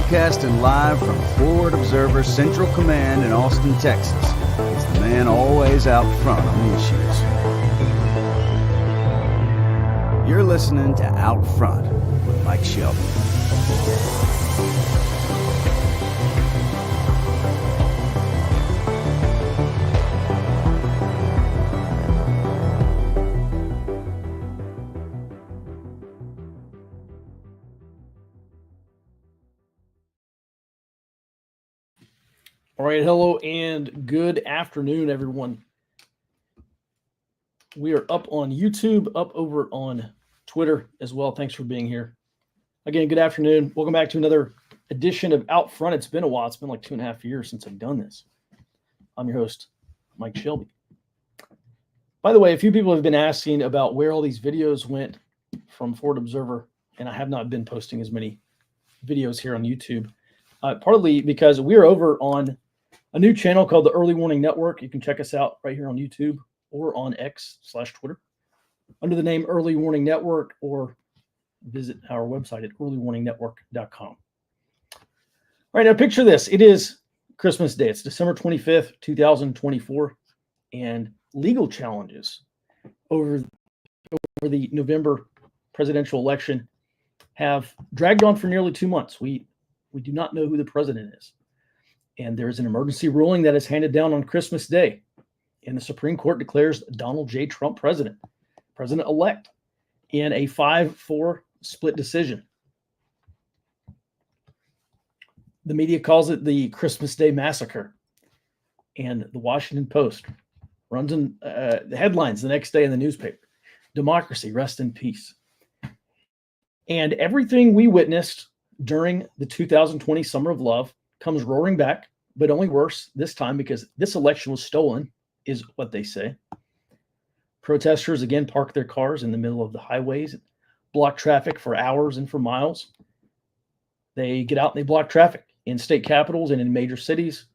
Broadcasting live from Forward Observer Central Command in Austin, Texas. It's the man always out front on the issues. You're listening to Out Front with Mike Shelby. All right, hello and good afternoon, everyone. We are up on YouTube, up over on Twitter as well. Thanks for being here. Again, good afternoon. Welcome back to another edition of Out Front. It's been a while. It's been like 2.5 years since I've done this. I'm your host, Mike Shelby. By the way, a few people have been asking about where all these videos went from Forward Observer, and I have not been posting as many videos here on YouTube, partly because we're over on a new channel called the Early Warning Network. You can check us out right here on YouTube or on X/Twitter under the name Early Warning Network, or visit our website at earlywarningnetwork.com. All right, now picture this. It is Christmas Day. It's December 25th, 2024, and legal challenges over the November presidential election have dragged on for nearly 2 months. We do not know who the president is. And there's an emergency ruling that is handed down on Christmas Day. And the Supreme Court declares Donald J. Trump president-elect, in a 5-4 split decision. The media calls it the Christmas Day Massacre. And the Washington Post runs in the headlines the next day in the newspaper. Democracy, rest in peace. And everything we witnessed during the 2020 Summer of Love comes roaring back, but only worse this time because this election was stolen, is what they say. Protesters again park their cars in the middle of the highways, block traffic for hours and for miles. They get out and they block traffic in state capitals and in major cities.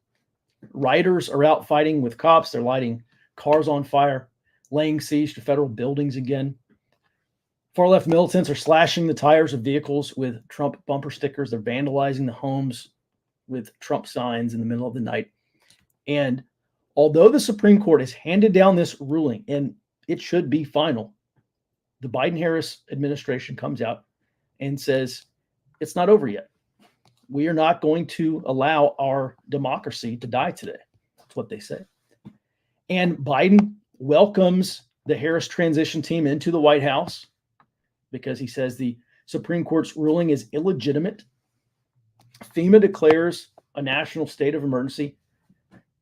Rioters are out fighting with cops. They're lighting cars on fire, laying siege to federal buildings again. Far-left militants are slashing the tires of vehicles with Trump bumper stickers. They're vandalizing the homes with Trump signs in the middle of the night. And although the Supreme Court has handed down this ruling, and it should be final, the Biden-Harris administration comes out and says, it's not over yet. We are not going to allow our democracy to die today. That's what they say. And Biden welcomes the Harris transition team into the White House because he says the Supreme Court's ruling is illegitimate. FEMA declares a national state of emergency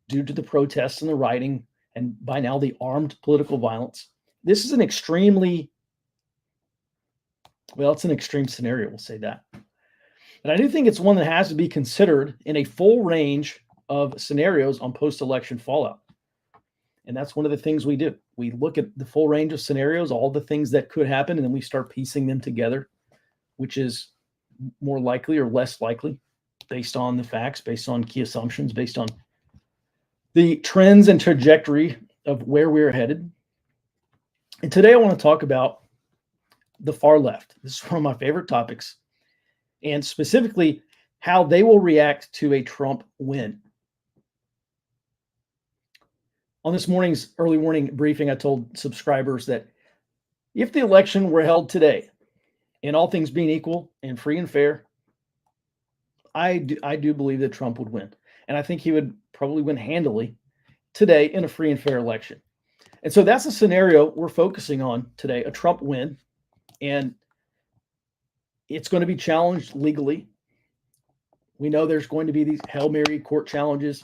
due to the protests and the rioting, and by now the armed political violence. This is an extreme scenario, we'll say that. But I do think it's one that has to be considered in a full range of scenarios on post-election fallout. And that's one of the things we do. We look at the full range of scenarios, all the things that could happen, and then we start piecing them together, which is more likely or less likely based on the facts, based on key assumptions, based on the trends and trajectory of where we're headed. And today I want to talk about the far left. This is one of my favorite topics, and specifically how they will react to a Trump win. On this morning's early warning briefing, I told subscribers that if the election were held today, and all things being equal and free and fair, I do believe that Trump would win. And I think he would probably win handily today in a free and fair election. And so that's a scenario we're focusing on today, a Trump win. And it's going to be challenged legally. We know there's going to be these Hail Mary court challenges.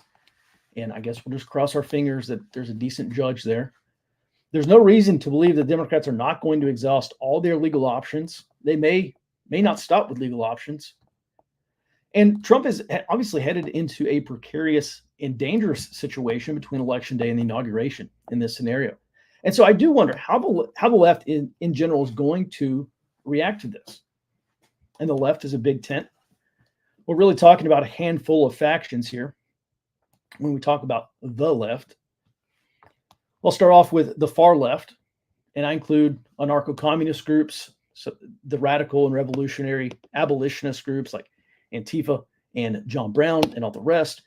And I guess we'll just cross our fingers that there's a decent judge there. There's no reason to believe that Democrats are not going to exhaust all their legal options. They may not stop with legal options. And Trump is obviously headed into a precarious and dangerous situation between Election Day and the inauguration in this scenario. And so I do wonder how the left in general is going to react to this. And the left is a big tent. We're really talking about a handful of factions here when we talk about the left. I'll start off with the far left, and I include anarcho-communist groups, so the radical and revolutionary abolitionist groups like Antifa, and John Brown and all the rest.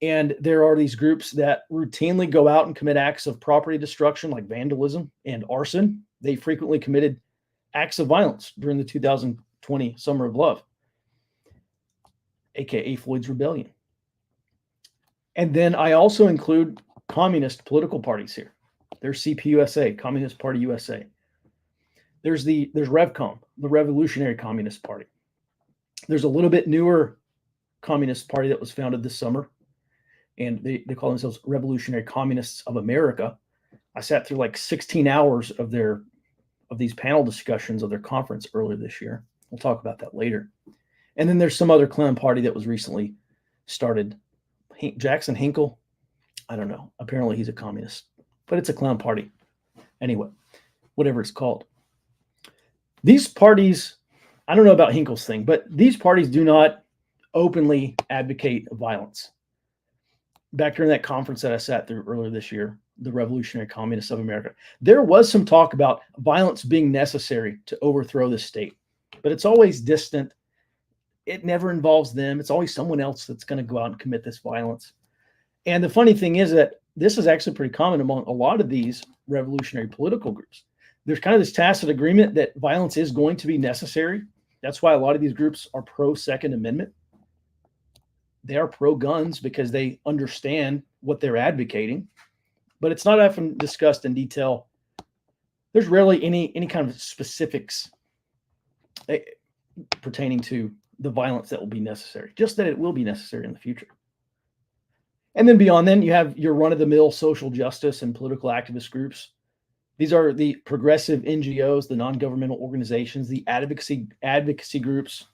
And there are these groups that routinely go out and commit acts of property destruction like vandalism and arson. They frequently committed acts of violence during the 2020 Summer of Love, aka Floyd's Rebellion. And then I also include communist political parties here. There's CPUSA, Communist Party USA. There's RevCom, the Revolutionary Communist Party. There's a little bit newer communist party that was founded this summer, and they call themselves Revolutionary Communists of America. I sat through like 16 hours of these panel discussions of their conference earlier this year. We'll talk about that later. And then there's some other clown party that was recently started. Jackson Hinkle, I don't know. Apparently he's a communist, but it's a clown party. Anyway, whatever it's called. These parties, I don't know about Hinkle's thing, but these parties do not openly advocate violence. Back during that conference that I sat through earlier this year, the Revolutionary Communists of America, there was some talk about violence being necessary to overthrow the state, but it's always distant. It never involves them. It's always someone else that's going to go out and commit this violence. And the funny thing is that this is actually pretty common among a lot of these revolutionary political groups. There's kind of this tacit agreement that violence is going to be necessary. That's why a lot of these groups are pro-Second Amendment. They are pro-guns because they understand what they're advocating, but it's not often discussed in detail. There's rarely any kind of specifics pertaining to the violence that will be necessary, just that it will be necessary in the future. And then beyond then, you have your run-of-the-mill social justice and political activist groups. These are the progressive NGOs, the non-governmental organizations, the advocacy groups,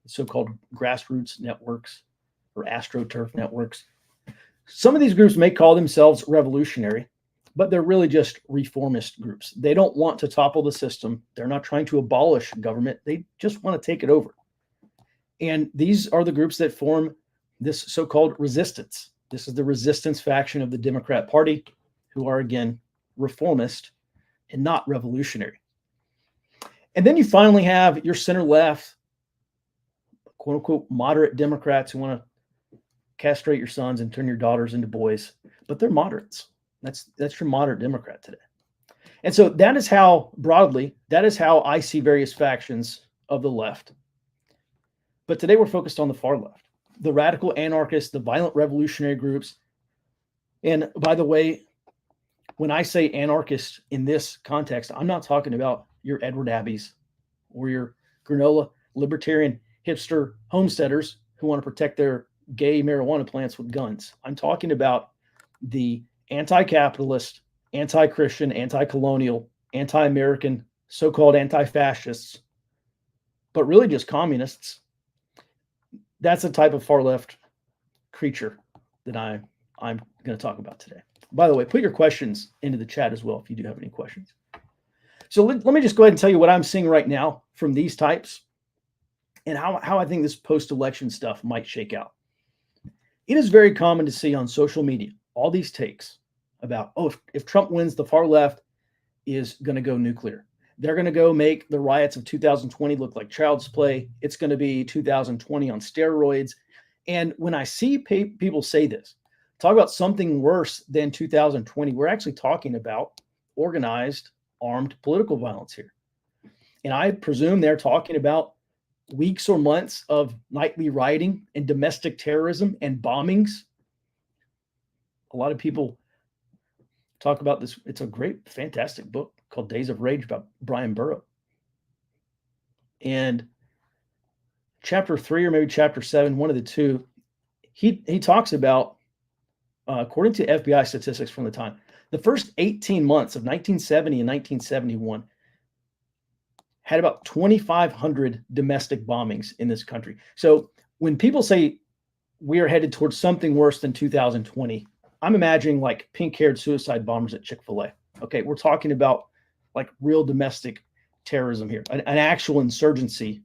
so-called grassroots networks or AstroTurf networks. Some of these groups may call themselves revolutionary, but they're really just reformist groups. They don't want to topple the system. They're not trying to abolish government. They just want to take it over. And these are the groups that form this so-called resistance. This is the resistance faction of the Democrat Party, who are, again, reformist and not revolutionary. And then you finally have your center-left, quote-unquote, moderate Democrats who want to castrate your sons and turn your daughters into boys, but they're moderates. That's your moderate Democrat today. And so that is how, broadly, that is how I see various factions of the left. But today we're focused on the far left, the radical anarchists, the violent revolutionary groups. And by the way, when I say anarchist in this context, I'm not talking about your Edward Abbeys or your granola libertarian hipster homesteaders who want to protect their gay marijuana plants with guns. I'm talking about the anti-capitalist, anti-Christian, anti-colonial, anti-American, so-called anti-fascists, but really just communists. That's the type of far left creature that I'm going to talk about today. By the way, put your questions into the chat as well if you do have any questions. So let me just go ahead and tell you what I'm seeing right now from these types and how I think this post-election stuff might shake out. It is very common to see on social media all these takes about, oh, if Trump wins, the far left is going to go nuclear. They're going to go make the riots of 2020 look like child's play. It's going to be 2020 on steroids. And when I see people say this, talk about something worse than 2020, we're actually talking about organized armed political violence here. And I presume they're talking about weeks or months of nightly rioting and domestic terrorism and bombings. A lot of people talk about this. It's a great, fantastic book called Days of Rage about Brian Burrow. And chapter 3 or maybe chapter 7, one of the two, he talks about, according to FBI statistics from the time, the first 18 months of 1970 and 1971 had about 2,500 domestic bombings in this country. So when people say we are headed towards something worse than 2020, I'm imagining like pink-haired suicide bombers at Chick-fil-A. Okay, we're talking about like real domestic terrorism here, an actual insurgency,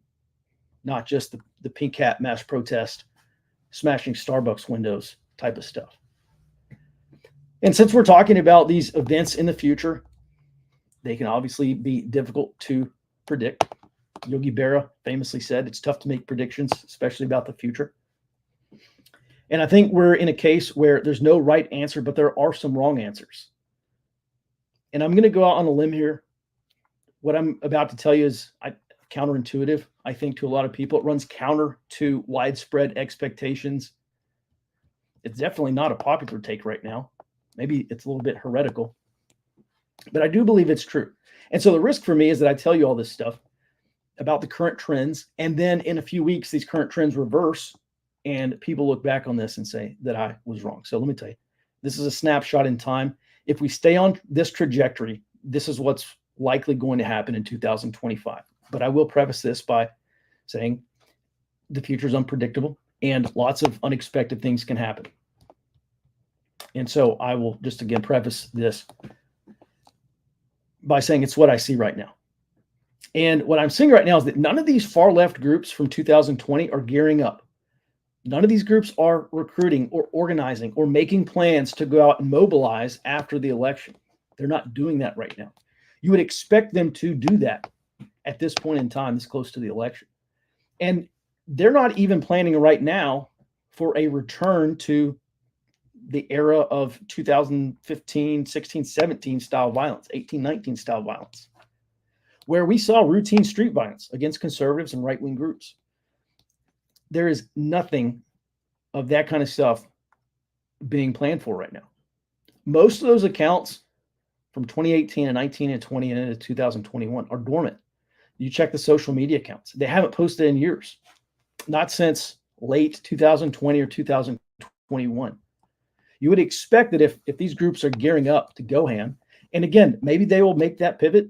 not just the pink hat mass protest, smashing Starbucks windows type of stuff. And since we're talking about these events in the future, they can obviously be difficult to predict. Yogi Berra famously said it's tough to make predictions, especially about the future. And I think we're in a case where there's no right answer, but there are some wrong answers. And I'm going to go out on a limb here. What I'm about to tell you is counterintuitive, I think, to a lot of people. It runs counter to widespread expectations. It's definitely not a popular take right now. Maybe it's a little bit heretical, but I do believe it's true. And so the risk for me is that I tell you all this stuff about the current trends, and then in a few weeks, these current trends reverse, and people look back on this and say that I was wrong. So let me tell you, this is a snapshot in time. If we stay on this trajectory, this is what's likely going to happen in 2025. But I will preface this by saying the future is unpredictable and lots of unexpected things can happen. And so I will just again preface this by saying it's what I see right now. And what I'm seeing right now is that none of these far left groups from 2020 are gearing up. None of these groups are recruiting or organizing or making plans to go out and mobilize after the election. They're not doing that right now. You would expect them to do that at this point in time, this close to the election. And they're not even planning right now for a return to the era of 2015, 16, 17 style violence, 18, 19 style violence, where we saw routine street violence against conservatives and right-wing groups. There is nothing of that kind of stuff being planned for right now. Most of those accounts from 2018 and 19 and 20 and into 2021 are dormant. You check the social media accounts. They haven't posted in years, not since late 2020 or 2021. You would expect that if these groups are gearing up to go ham, and again, maybe they will make that pivot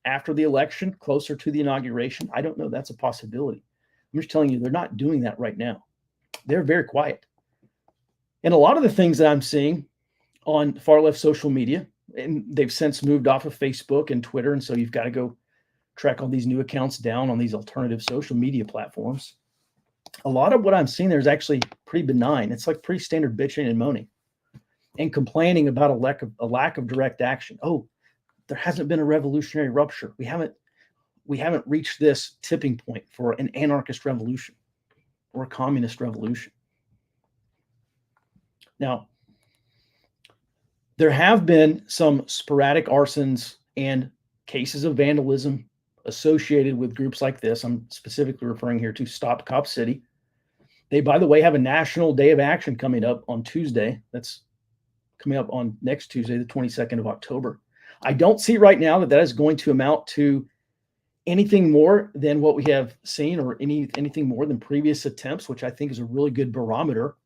after the election, closer to the inauguration. I don't know. That's a possibility. I'm just telling you, they're not doing that right now. They're very quiet. And a lot of the things that I'm seeing on far left social media, and they've since moved off of Facebook and Twitter, and so you've got to go track all these new accounts down on these alternative social media platforms. A lot of what I'm seeing there is actually pretty benign. It's like pretty standard bitching and moaning and complaining about a lack of direct action. Oh, there hasn't been a revolutionary rupture. We haven't reached this tipping point for an anarchist revolution or a communist revolution. Now, there have been some sporadic arsons and cases of vandalism associated with groups like this. I'm specifically referring here to Stop Cop City. They, by the way, have a national day of action coming up on Tuesday. That's coming up on next Tuesday, the 22nd of October. I don't see right now that is going to amount to anything more than what we have seen or anything more than previous attempts, which I think is a really good barometer.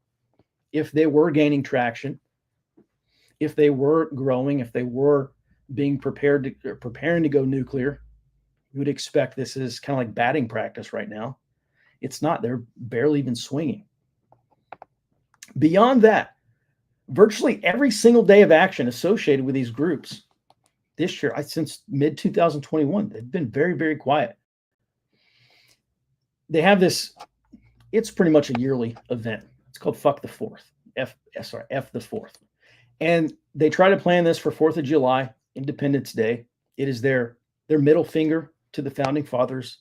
If they were gaining traction, if they were growing, if they were being preparing to go nuclear, you would expect this is kind of like batting practice right now. It's not. They're barely even swinging. Beyond that, virtually every single day of action associated with these groups this year, since mid-2021, they've been very, very quiet. They have this, it's pretty much a yearly event. It's called Fuck the Fourth, F the Fourth. And they try to plan this for 4th of July, Independence Day. It is their middle finger to the Founding Fathers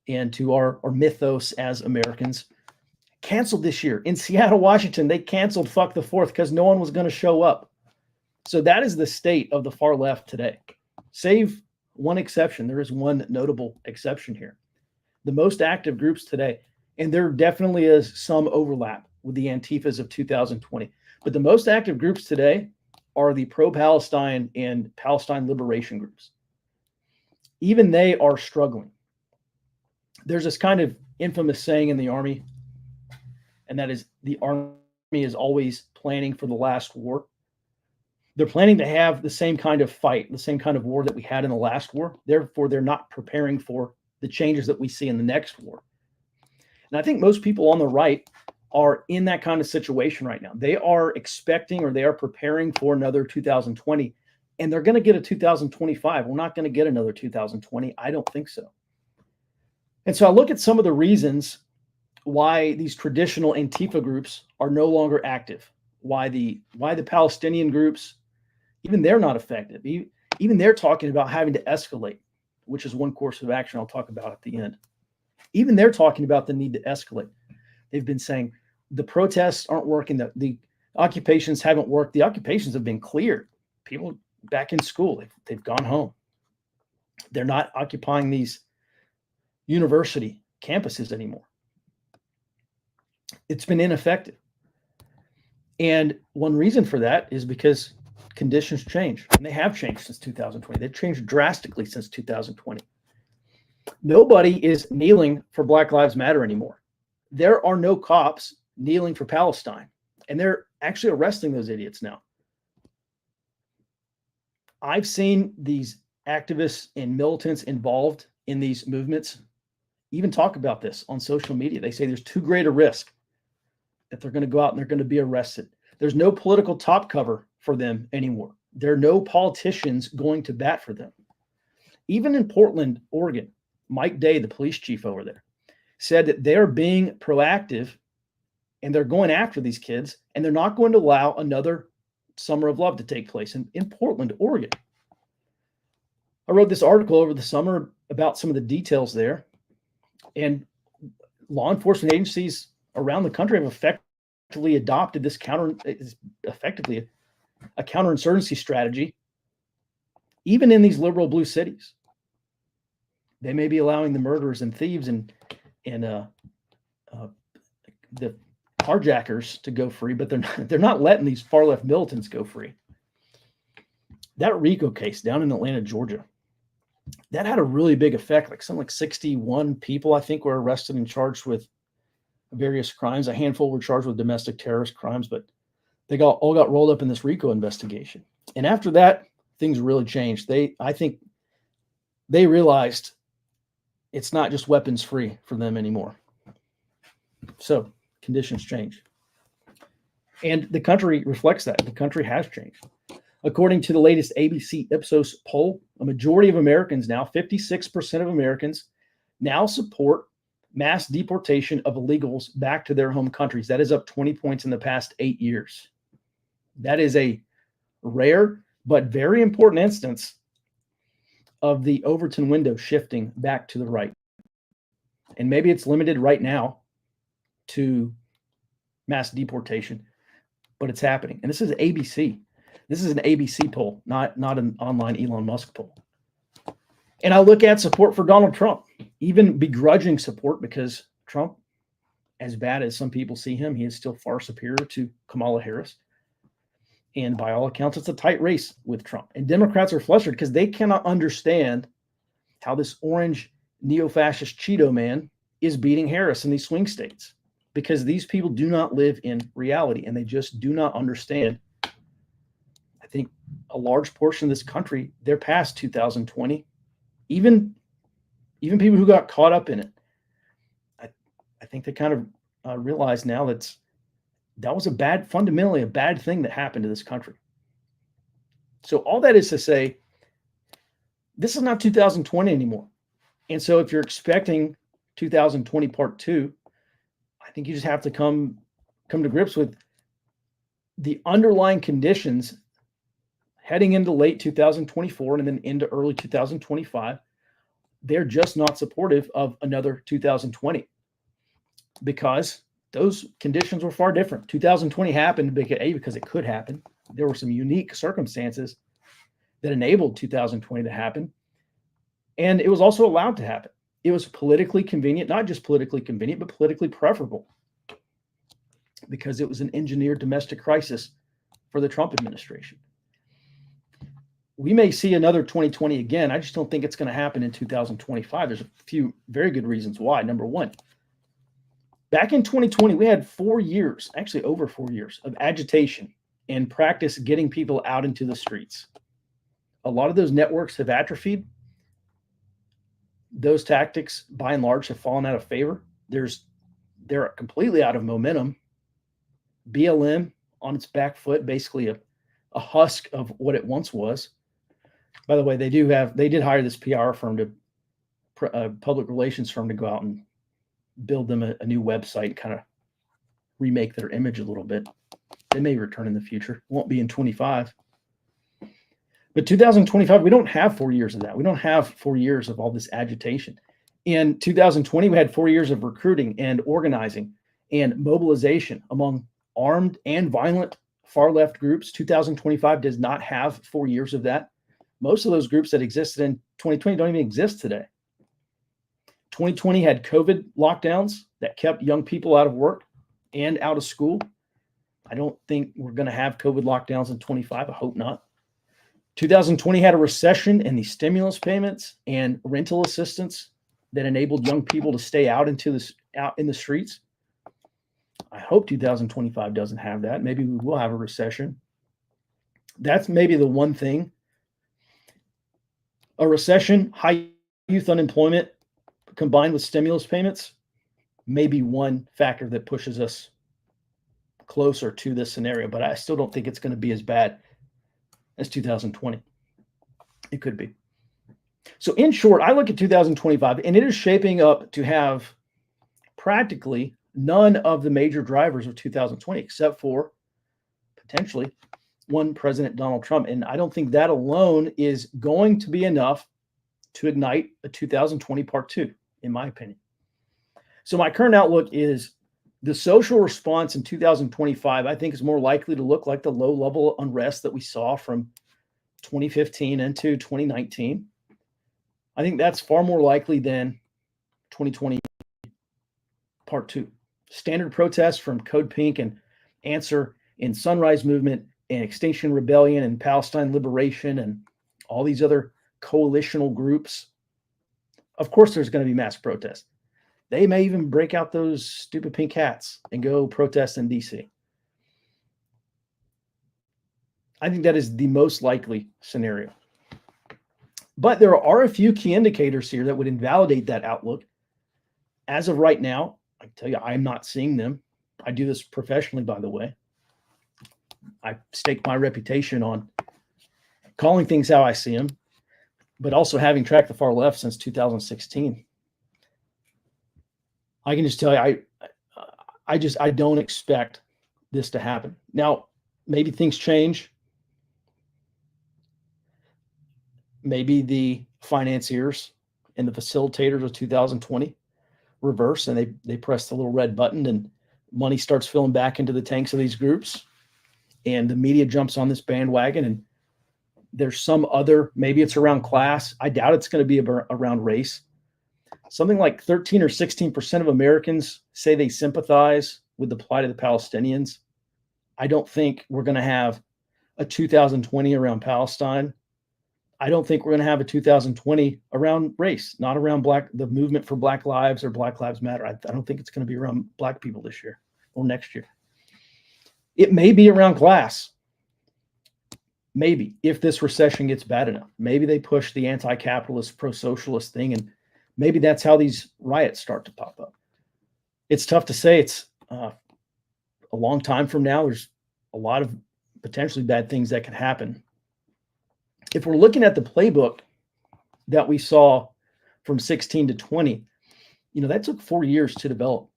and to our mythos as Americans. Canceled this year. In Seattle, Washington, they canceled Fuck the Fourth because no one was going to show up. So that is the state of the far left today. Save one exception. There is one notable exception here. The most active groups today, and there definitely is some overlap with the Antifas of 2020, but the most active groups today are the pro-Palestine and Palestine liberation groups. Even they are struggling. There's this kind of infamous saying in the Army, and that is the Army is always planning for the last war. They're planning to have the same kind of fight, the same kind of war that we had in the last war. Therefore, they're not preparing for the changes that we see in the next war. And I think most people on the right are in that kind of situation right now. They are expecting or they are preparing for another 2020, and they're going to get a 2025. We're not going to get another 2020. I don't think so. And so I look at some of the reasons why these traditional Antifa groups are no longer active, why the Palestinian groups, even they're not effective. Even they're talking about having to escalate, which is one course of action I'll talk about at the end. Even they're talking about the need to escalate. They've been saying, the protests aren't working. The occupations haven't worked. The occupations have been cleared. People back in school, they've gone home. They're not occupying these university campuses anymore. It's been ineffective. And one reason for that is because conditions change, and they have changed since 2020. They've changed drastically since 2020. Nobody is kneeling for Black Lives Matter anymore. There are no cops kneeling for Palestine, and they're actually arresting those idiots now. I've seen these activists and militants involved in these movements even talk about this on social media. They say there's too great a risk that they're going to go out and they're going to be arrested. There's no political top cover for them anymore. There are no politicians going to bat for them. Even in Portland, Oregon, Mike Day, the police chief over there, said that they're being proactive and they're going after these kids, and they're not going to allow another Summer of Love to take place in Portland, Oregon. I wrote this article over the summer about some of the details there, and law enforcement agencies around the country have effectively adopted this effectively a counterinsurgency strategy, even in these liberal blue cities. They may be allowing the murderers and thieves and the carjackers to go free, but they're not letting these far left militants go free. That RICO case down in Atlanta, Georgia, that had a really big effect. Something like 61 people, I think, were arrested and charged with various crimes. A handful were charged with domestic terrorist crimes, but they all got rolled up in this RICO investigation. And after that, things really changed. I think they realized it's not just weapons free for them anymore. So conditions change. And the country reflects that. The country has changed. According to the latest ABC Ipsos poll, a majority of Americans now, 56% of Americans, now support mass deportation of illegals back to their home countries. That is up 20 points in the past 8 years. That is a rare but very important instance of the Overton window shifting back to the right. And maybe it's limited right now to mass deportation, but it's happening. And this is ABC. This is an ABC poll, not an online Elon Musk poll. And I look at support for Donald Trump, even begrudging support, because Trump, as bad as some people see him, he is still far superior to Kamala Harris. And by all accounts, it's a tight race with Trump. And Democrats are flustered because they cannot understand how this orange neo-fascist Cheeto man is beating Harris in these swing states, because these people do not live in reality and they just do not understand. I think a large portion of this country, they're past 2020. Even people who got caught up in it, I think they kind of realize now that was fundamentally a bad thing that happened to this country. So all that is to say, this is not 2020 anymore. And so if you're expecting 2020 part 2, I think you just have to come to grips with the underlying conditions heading into late 2024 and then into early 2025. They're just not supportive of another 2020 because those conditions were far different. 2020 happened because it could happen. There were some unique circumstances that enabled 2020 to happen. And it was also allowed to happen. It was politically convenient, not just politically convenient, but politically preferable, because it was an engineered domestic crisis for the Trump administration. We may see another 2020 again. I just don't think it's going to happen in 2025. There's a few very good reasons why. Number one, back in 2020, we had 4 years, actually over 4 years, of agitation and practice getting people out into the streets. A lot of those networks have atrophied. Those tactics, by and large, have fallen out of favor. They're completely out of momentum. BLM on its back foot, basically a husk of what it once was. By the way, they did hire this PR firm, public relations firm, to go out and build them a new website, kind of remake their image a little bit. They may return in the future. Won't be in 25. But 2025, we don't have 4 years of that. We don't have 4 years of all this agitation. In 2020, we had 4 years of recruiting and organizing and mobilization among armed and violent far left groups. 2025 does not have 4 years of that. Most of those groups that existed in 2020 don't even exist today. 2020 had COVID lockdowns that kept young people out of work and out of school. I don't think we're going to have COVID lockdowns in 25. I hope not. 2020 had a recession and the stimulus payments and rental assistance that enabled young people to stay out in the streets. I hope 2025 doesn't have that. Maybe we will have a recession. That's maybe the one thing. A recession, high youth unemployment, combined with stimulus payments, may be one factor that pushes us closer to this scenario, but I still don't think it's going to be as bad as 2020. It could be. So in short, I look at 2025 and it is shaping up to have practically none of the major drivers of 2020, except for potentially one President Donald Trump. And I don't think that alone is going to be enough to ignite a 2020 part two, in my opinion. So my current outlook is the social response in 2025, I think, is more likely to look like the low level unrest that we saw from 2015 into 2019. I think that's far more likely than 2020 part two. Standard protests from Code Pink and Answer and Sunrise Movement and Extinction Rebellion and Palestine Liberation and all these other coalitional groups. Of course, there's going to be mass protests. They may even break out those stupid pink hats and go protest in DC. I think that is the most likely scenario. But there are a few key indicators here that would invalidate that outlook. As of right now, I can tell you, I'm not seeing them. I do this professionally, by the way. I stake my reputation on calling things how I see them, but also having tracked the far left since 2016. I can just tell you, I don't expect this to happen. Now, maybe things change. Maybe the financiers and the facilitators of 2020 reverse and they press the little red button and money starts filling back into the tanks of these groups and the media jumps on this bandwagon and there's some other, maybe it's around class. I doubt it's going to be around race. Something like 13 or 16% of Americans say they sympathize with the plight of the Palestinians. I don't think we're going to have a 2020 around Palestine. I don't think we're going to have a 2020 around race, not around the movement for Black Lives or Black Lives Matter. I don't think it's going to be around Black people this year or next year. It may be around class. Maybe if this recession gets bad enough, maybe they push the anti-capitalist, pro-socialist thing, and maybe that's how these riots start to pop up. It's tough to say. It's a long time from now. There's a lot of potentially bad things that can happen. If we're looking at the playbook that we saw from 16 to 20, that took 4 years to develop.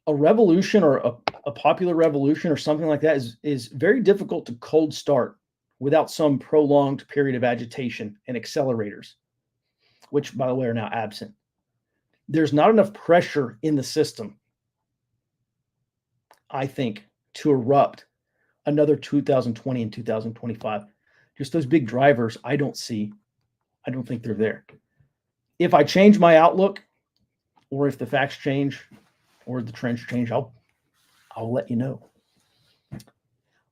A revolution or a popular revolution or something like that is very difficult to cold start without some prolonged period of agitation and accelerators, which, by the way, are now absent. There's not enough pressure in the system, I think, to erupt another 2020 and 2025. Just those big drivers, I don't think they're there. If I change my outlook, or if the facts change, or the trends change, I'll let you know.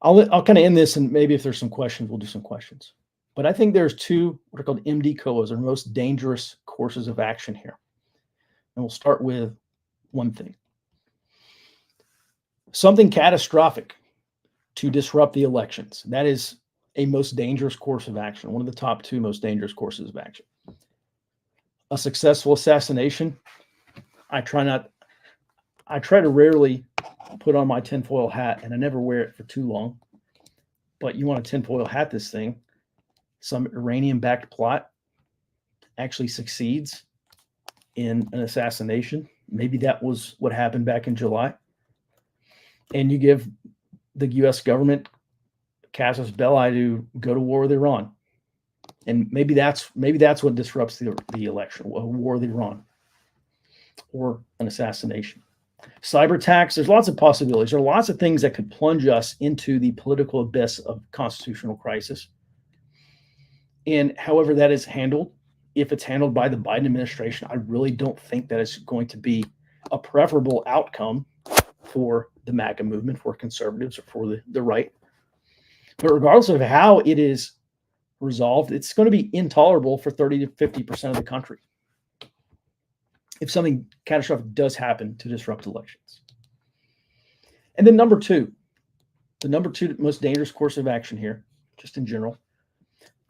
I'll kind of end this, and maybe if there's some questions, we'll do some questions. But I think there's two what are called MD-COAs, or most dangerous courses of action here. And we'll start with one thing. Something catastrophic to disrupt the elections. That is a most dangerous course of action, one of the top two most dangerous courses of action. A successful assassination. I try to rarely put on my tinfoil hat, and I never wear it for too long. But you want to tinfoil hat this thing. Some Iranian-backed plot actually succeeds in an assassination. Maybe that was what happened back in July. And you give the U.S. government casus belli to go to war with Iran. And maybe that's what disrupts the election, a war with Iran or an assassination. Cyber attacks, there's lots of possibilities. There are lots of things that could plunge us into the political abyss of constitutional crisis. And however that is handled, if it's handled by the Biden administration, I really don't think that it's going to be a preferable outcome for the MAGA movement, for conservatives, or for the right. But regardless of how it is resolved, it's going to be intolerable for 30 to 50% of the country if something catastrophic does happen to disrupt elections. And then the number two most dangerous course of action here, just in general,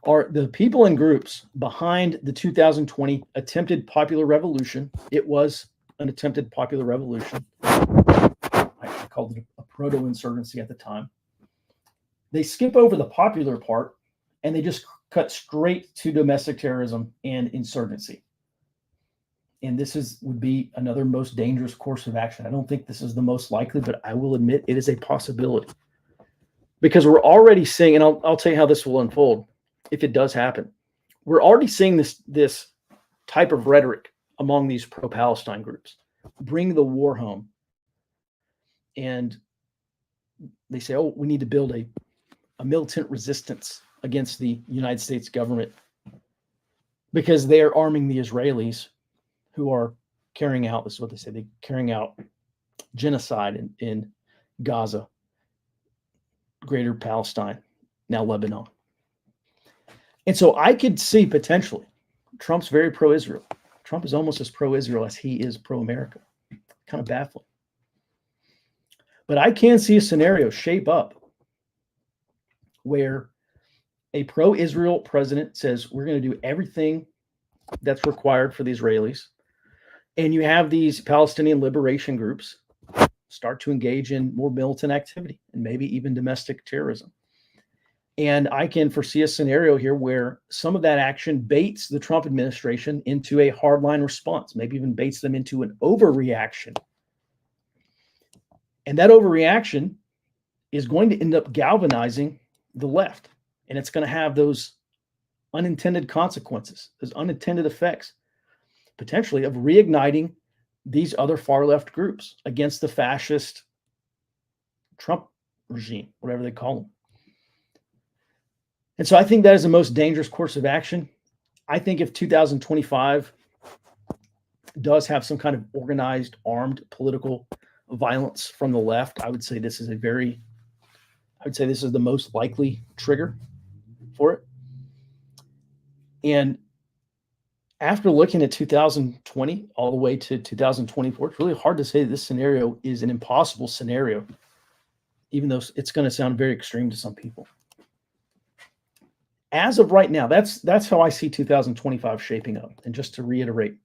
are the people and groups behind the 2020 attempted popular revolution. It was an attempted popular revolution. I called it a proto-insurgency at the time. They skip over the popular part and they just cut straight to domestic terrorism and insurgency. And this would be another most dangerous course of action. I don't think this is the most likely, but I will admit it is a possibility. Because we're already seeing, and I'll tell you how this will unfold if it does happen. We're already seeing this type of rhetoric among these pro-Palestine groups. Bring the war home. And they say, oh, we need to build a militant resistance against the United States government because they are arming the Israelis who are carrying out, this is what they say, they're carrying out genocide in Gaza, Greater Palestine, now Lebanon. And so I could see potentially Trump's very pro-Israel. Trump is almost as pro-Israel as he is pro-America. Kind of baffling. But I can see a scenario shape up where a pro-Israel president says, we're going to do everything that's required for the Israelis. And you have these Palestinian liberation groups start to engage in more militant activity and maybe even domestic terrorism. And I can foresee a scenario here where some of that action baits the Trump administration into a hardline response, maybe even baits them into an overreaction. And that overreaction is going to end up galvanizing the left. And it's going to have those unintended consequences, those unintended effects, potentially of reigniting these other far left groups against the fascist Trump regime, whatever they call them. And so I think that is the most dangerous course of action. I think if 2025 does have some kind of organized, armed political violence from the left, I would say this is the most likely trigger for it. And after looking at 2020 all the way to 2024, it's really hard to say that this scenario is an impossible scenario, even though it's going to sound very extreme to some people. As of right now, that's how I see 2025 shaping up. And just to reiterate,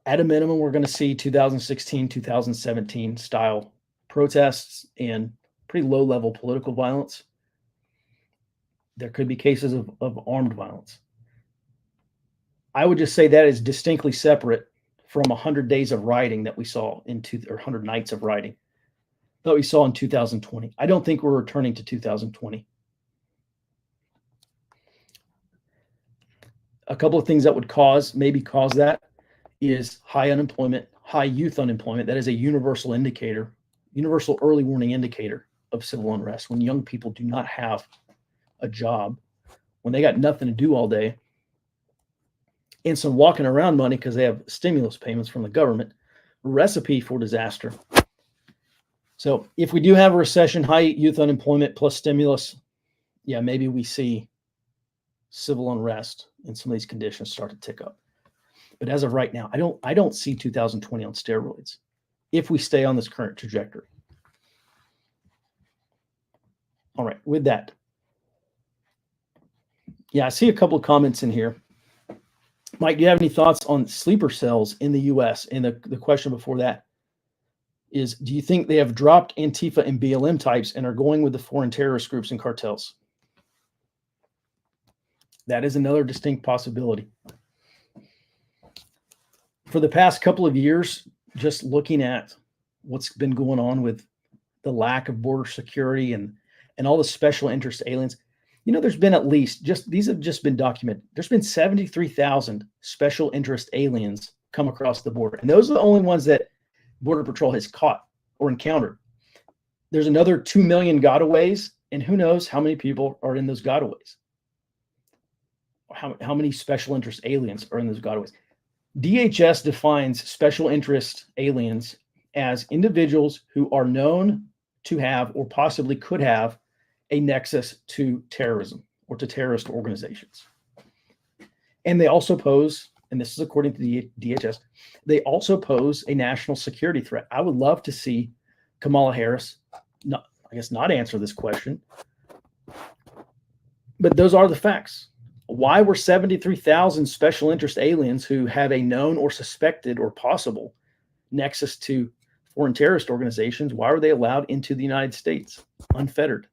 at a minimum, we're going to see 2016, 2017 style protests and pretty low level political violence. There could be cases of armed violence. I would just say that is distinctly separate from 100 days of rioting that we saw or 100 nights of rioting that we saw in 2020. I don't think we're returning to 2020. A couple of things that would maybe cause that is high unemployment, high youth unemployment. That is a universal indicator, universal early warning indicator of civil unrest. When young people do not have a job, when they got nothing to do all day, and some walking around money because they have stimulus payments from the government, recipe for disaster. So if we do have a recession, high youth unemployment plus stimulus, yeah, maybe we see civil unrest and some of these conditions start to tick up. But as of right now, I don't see 2020 on steroids if we stay on this current trajectory. All right, with that. Yeah, I see a couple of comments in here. Mike, do you have any thoughts on sleeper cells in the U.S.? And the question before that is, do you think they have dropped Antifa and BLM types and are going with the foreign terrorist groups and cartels? That is another distinct possibility. For the past couple of years, just looking at what's been going on with the lack of border security and all the special interest aliens, There's been at least these have just been documented. There's been 73,000 special interest aliens come across the border. And those are the only ones that Border Patrol has caught or encountered. There's another 2 million gotaways, and who knows how many people are in those gotaways. How many special interest aliens are in those gotaways. DHS defines special interest aliens as individuals who are known to have or possibly could have a nexus to terrorism or to terrorist organizations. And they also pose, and this is according to the DHS, they also pose a national security threat. I would love to see Kamala Harris, not answer this question, but those are the facts. Why were 73,000 special interest aliens who have a known or suspected or possible nexus to foreign terrorist organizations, why were they allowed into the United States unfettered?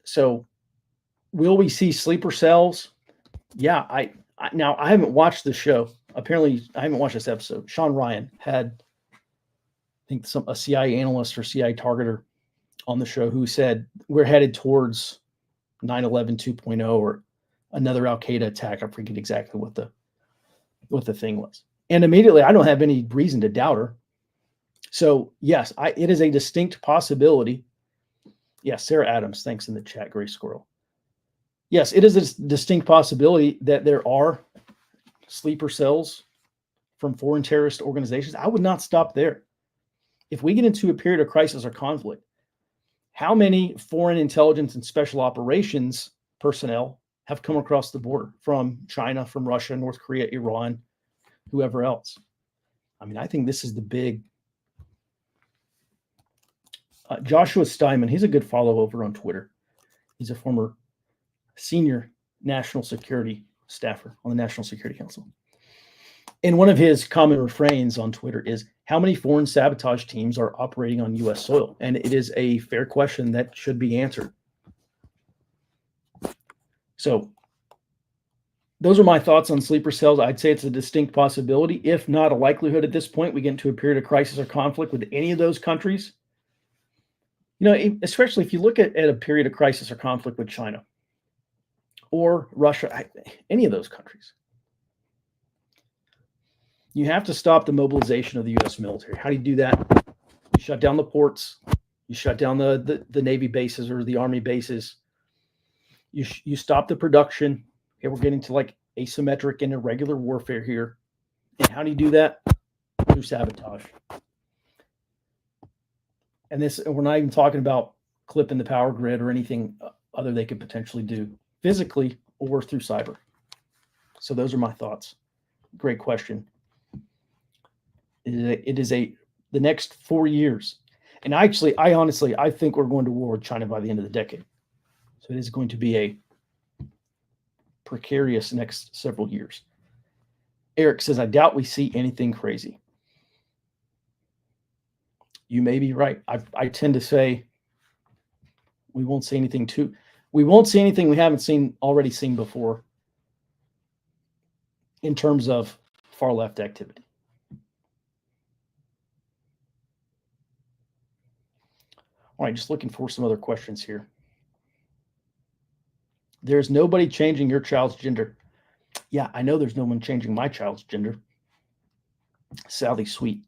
So will we see sleeper cells? Yeah, I haven't watched the show. Apparently, I haven't watched this episode. Sean Ryan had, I think, a CIA analyst or CIA targeter on the show who said we're headed towards 9/11 2.0 or another Al-Qaeda attack. I forget exactly what the thing was. And immediately, I don't have any reason to doubt her. So yes, it is a distinct possibility. Yes, Sarah Adams, thanks in the chat, Gray Squirrel. Yes, it is a distinct possibility that there are sleeper cells from foreign terrorist organizations. I would not stop there. If we get into a period of crisis or conflict, how many foreign intelligence and special operations personnel have come across the border from China, from Russia, North Korea, Iran, whoever else? I mean, I think this is the big. Joshua Steinman, he's a good follow over on Twitter. He's a former senior national security staffer on the National Security Council. And one of his common refrains on Twitter is, how many foreign sabotage teams are operating on U.S. soil? And it is a fair question that should be answered. So those are my thoughts on sleeper cells. I'd say it's a distinct possibility, if not a likelihood at this point. We get into a period of crisis or conflict with any of those countries. Especially if you look at a period of crisis or conflict with China or Russia, any of those countries, you have to stop the mobilization of the U.S. military. How do you do that? You shut down the ports. You shut down the Navy bases or the Army bases. You stop the production. Okay, we're getting to like asymmetric and irregular warfare here. And how do you do that? Through sabotage. And we're not even talking about clipping the power grid or anything other they could potentially do physically or through cyber. So those are my thoughts. Great question. It is the next 4 years. And I think we're going to war with China by the end of the decade. So it is going to be a precarious next several years. Eric says, I doubt we see anything crazy. You may be right. I tend to say we won't see anything we haven't already seen before in terms of far left activity. All right, just looking for some other questions here. There's nobody changing your child's gender. Yeah, I know there's no one changing my child's gender. Sally Sweet.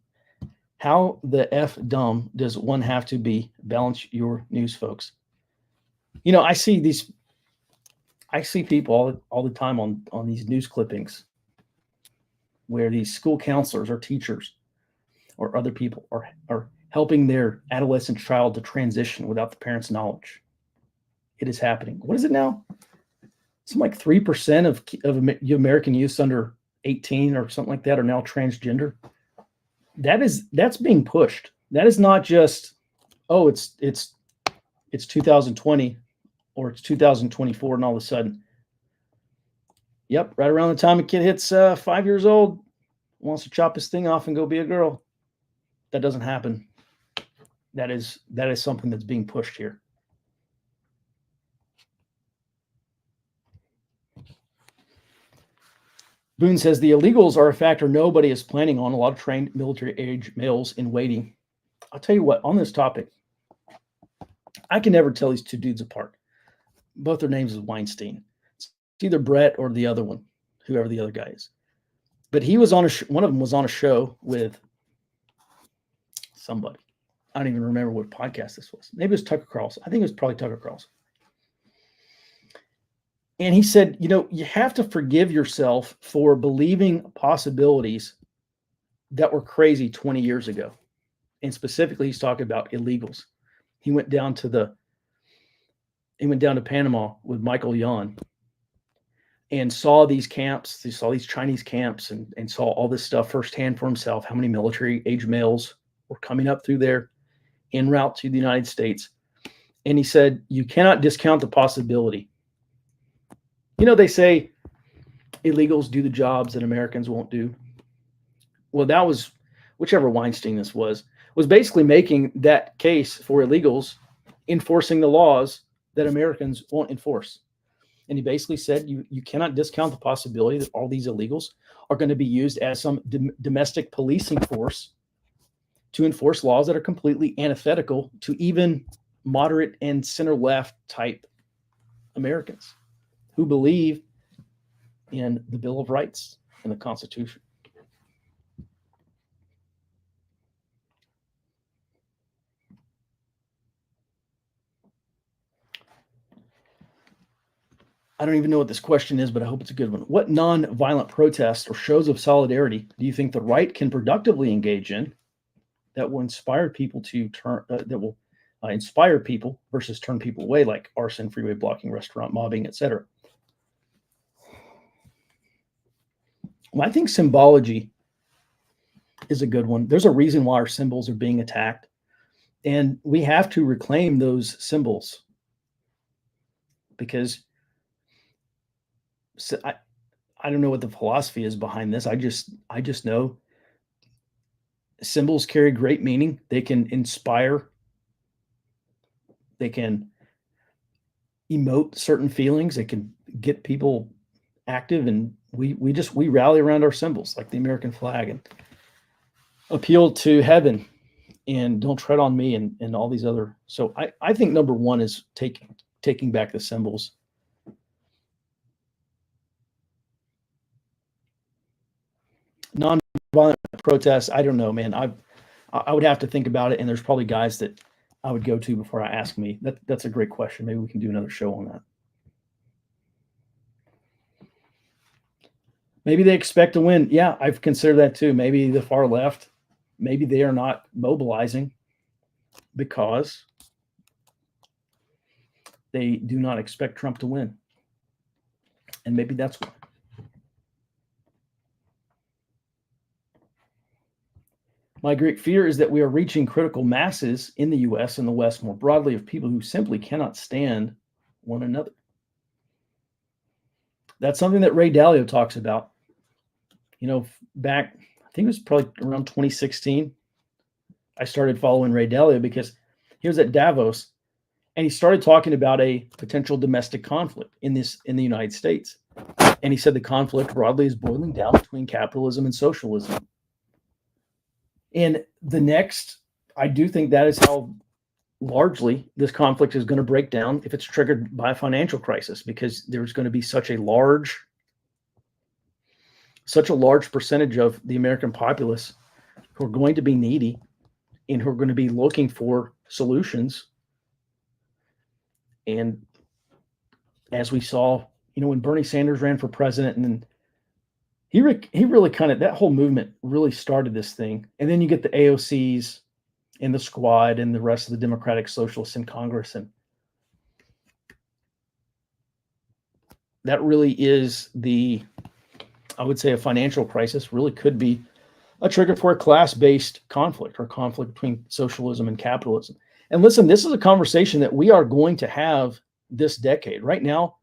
How the F dumb does one have to be? Balance your news, folks. I see people all the time on these news clippings where these school counselors or teachers or other people are helping their adolescent child to transition without the parents' knowledge. It is happening. What is it now? Something like 3% of American youths under 18 or something like that are now transgender. That's being pushed. That is not just, it's 2020 or it's 2024 and all of a sudden, yep, right around the time a kid hits 5 years old, wants to chop his thing off and go be a girl. That doesn't happen. That is something that's being pushed here. Boone says the illegals are a factor nobody is planning on. A lot of trained military age males in waiting. I'll tell you what, on this topic, I can never tell these two dudes apart. both their names is Weinstein. It's either Brett or the other one, whoever the other guy is. But he was on one of them was on a show with somebody. I don't even remember what podcast this was. Maybe it was Tucker Carlson. I think it was probably Tucker Carlson. And he said, you have to forgive yourself for believing possibilities that were crazy 20 years ago. And specifically, he's talking about illegals. He went down to Panama with Michael Yon and saw these camps. He saw these Chinese camps and saw all this stuff firsthand for himself, how many military age males were coming up through there en route to the United States. And he said, you cannot discount the possibility. They say illegals do the jobs that Americans won't do. Well, that was, whichever Weinstein this was basically making that case for illegals enforcing the laws that Americans won't enforce. And he basically said, you cannot discount the possibility that all these illegals are going to be used as some domestic policing force to enforce laws that are completely antithetical to even moderate and center-left type Americans who believe in the Bill of Rights and the Constitution. I don't even know what this question is, but I hope it's a good one. What non-violent protests or shows of solidarity do you think the right can productively engage in that will inspire people to inspire people versus turn people away, like arson, freeway blocking, restaurant mobbing, etc.? Well, I think symbology is a good one. There's a reason why our symbols are being attacked, and we have to reclaim those symbols because I don't know what the philosophy is behind this. I just know symbols carry great meaning. They can inspire. They can emote certain feelings. They can get people active, and we rally around our symbols like the American flag and appeal to heaven and don't tread on me and all these other. So I think number one is taking back the symbols. Non-violent protests, I don't know, man. I would have to think about it, and there's probably guys that I would go to before I ask me. That's a great question. Maybe we can do another show on that. Maybe they expect to win. Yeah, I've considered that too. Maybe the far left, maybe they are not mobilizing because they do not expect Trump to win. And maybe that's why. My great fear is that we are reaching critical masses in the U.S. and the West more broadly of people who simply cannot stand one another. That's something that Ray Dalio talks about. Back, I think it was probably around 2016, I started following Ray Dalio because he was at Davos and he started talking about a potential domestic conflict in the United States. And he said the conflict broadly is boiling down between capitalism and socialism. And I do think that is how largely this conflict is going to break down if it's triggered by a financial crisis, because there's going to be such a large percentage of the American populace who are going to be needy and who are going to be looking for solutions. And as we saw, when Bernie Sanders ran for president, and then he really kind of, that whole movement really started this thing. And then you get the AOCs and the Squad and the rest of the Democratic Socialists in Congress. And that really is I would say a financial crisis really could be a trigger for a class-based conflict or conflict between socialism and capitalism. And listen, this is a conversation that we are going to have this decade. Right now,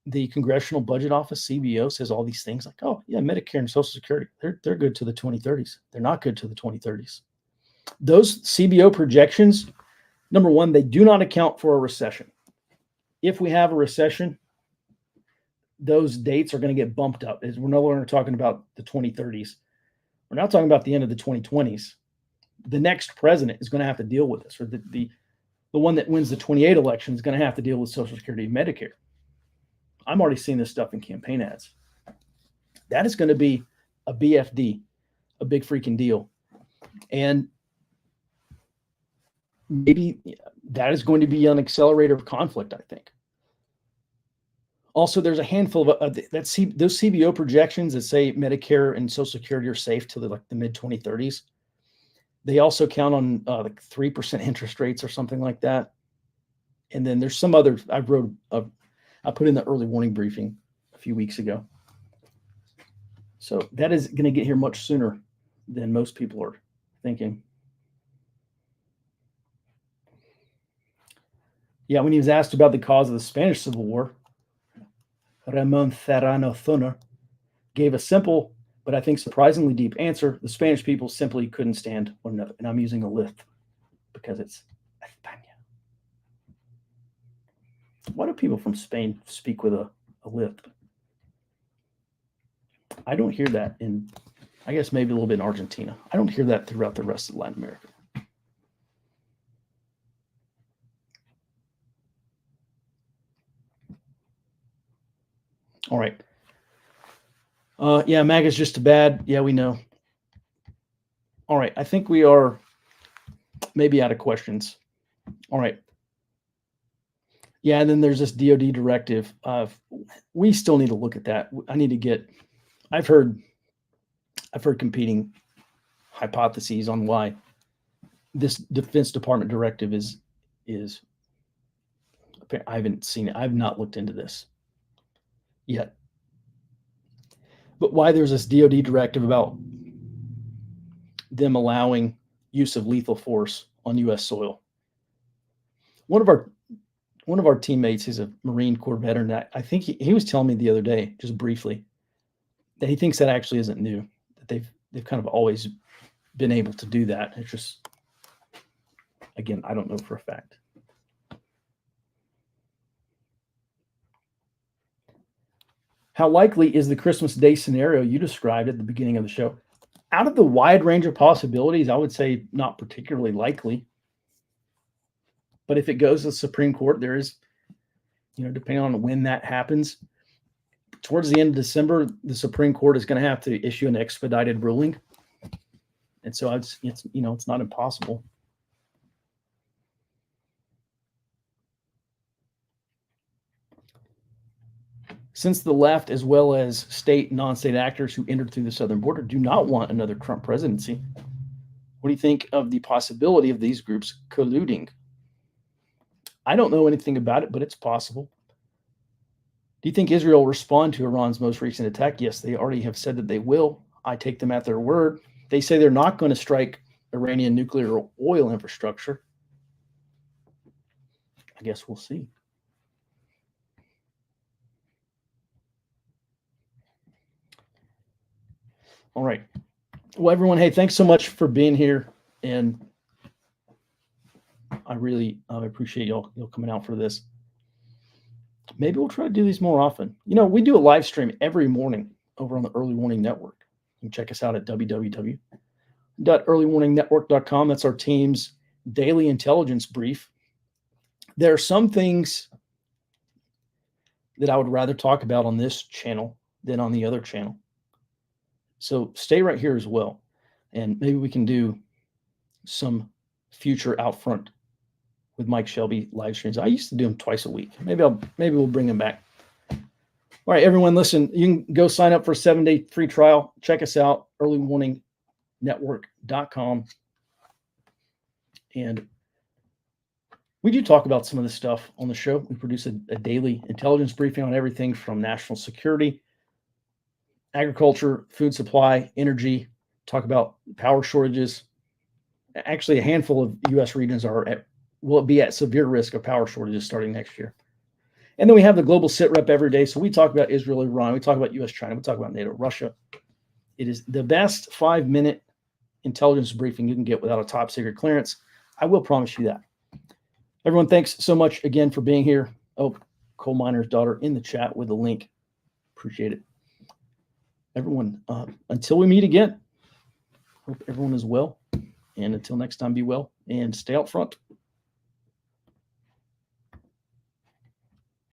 the Congressional Budget Office, CBO, says all these things like, oh, yeah, Medicare and Social Security, they're good to the 2030s. They're not good to the 2030s. Those CBO projections, number one, they do not account for a recession. If we have a recession, those dates are going to get bumped up. We're no longer talking about the 2030s. We're not talking about the end of the 2020s. The next president is going to have to deal with this, or the the one that wins the 28 election is going to have to deal with Social Security and Medicare. I'm already seeing this stuff in campaign ads. That is going to be a BFD, a big freaking deal. And maybe that is going to be an accelerator of conflict, I think. Also, there's a handful of those CBO projections that say Medicare and Social Security are safe till the mid 2030s. They also count on like 3% interest rates or something like that. And then there's some other, I put in the early warning briefing a few weeks ago. So that is going to get here much sooner than most people are thinking. Yeah, when he was asked about the cause of the Spanish Civil War, Ramon Serrano Thuner gave a simple, but I think surprisingly deep answer. The Spanish people simply couldn't stand one another. And I'm using a lisp because it's España. Why do people from Spain speak with a lisp? I don't hear that in, I guess maybe a little bit in Argentina. I don't hear that throughout the rest of Latin America. All right. Yeah, MAGA's just bad. Yeah, we know. All right. I think we are maybe out of questions. All right. Yeah, and then there's this DoD directive. We still need to look at that. I need to get. I've heard competing hypotheses on why this Defense Department directive is. I haven't seen it. I've not looked into this yet. But why there's this DoD directive about them allowing use of lethal force on U.S. soil. One of our teammates is a Marine Corps veteran. I think he was telling me the other day, just briefly, that he thinks that actually isn't new. That they've kind of always been able to do that. It's just, again, I don't know for a fact. How likely is the Christmas Day scenario you described at the beginning of the show? Out of the wide range of possibilities, I would say not particularly likely. But if it goes to the Supreme Court, there is, depending on when that happens, towards the end of December, the Supreme Court is going to have to issue an expedited ruling. And so it's not impossible. Since the left, as well as state and non-state actors who entered through the southern border, do not want another Trump presidency, what do you think of the possibility of these groups colluding? I don't know anything about it, but it's possible. Do you think Israel will respond to Iran's most recent attack? Yes, they already have said that they will. I take them at their word. They say they're not going to strike Iranian nuclear or oil infrastructure. I guess we'll see. All right. Well, everyone, hey, thanks so much for being here. And I really appreciate y'all coming out for this. Maybe we'll try to do these more often. We do a live stream every morning over on the Early Warning Network. You can check us out at www.earlywarningnetwork.com. That's our team's daily intelligence brief. There are some things that I would rather talk about on this channel than on the other channel. So stay right here as well. And maybe we can do some future OUTFRONT with Mike Shelby live streams. I used to do them twice a week. Maybe we'll bring them back. All right, everyone, listen, you can go sign up for a 7-day free trial. Check us out, earlywarningnetwork.com. And we do talk about some of this stuff on the show. We produce a daily intelligence briefing on everything from national security, agriculture, food supply, energy, talk about power shortages. Actually, a handful of U.S. regions will be at severe risk of power shortages starting next year. And then we have the global sit rep every day. So we talk about Israel, Iran, we talk about U.S., China, we talk about NATO, Russia. It is the best 5-minute intelligence briefing you can get without a top secret clearance. I will promise you that. Everyone, thanks so much again for being here. Oh, coal miner's daughter in the chat with a link. Appreciate it. Everyone, until we meet again, hope everyone is well. And until next time, be well and stay out front.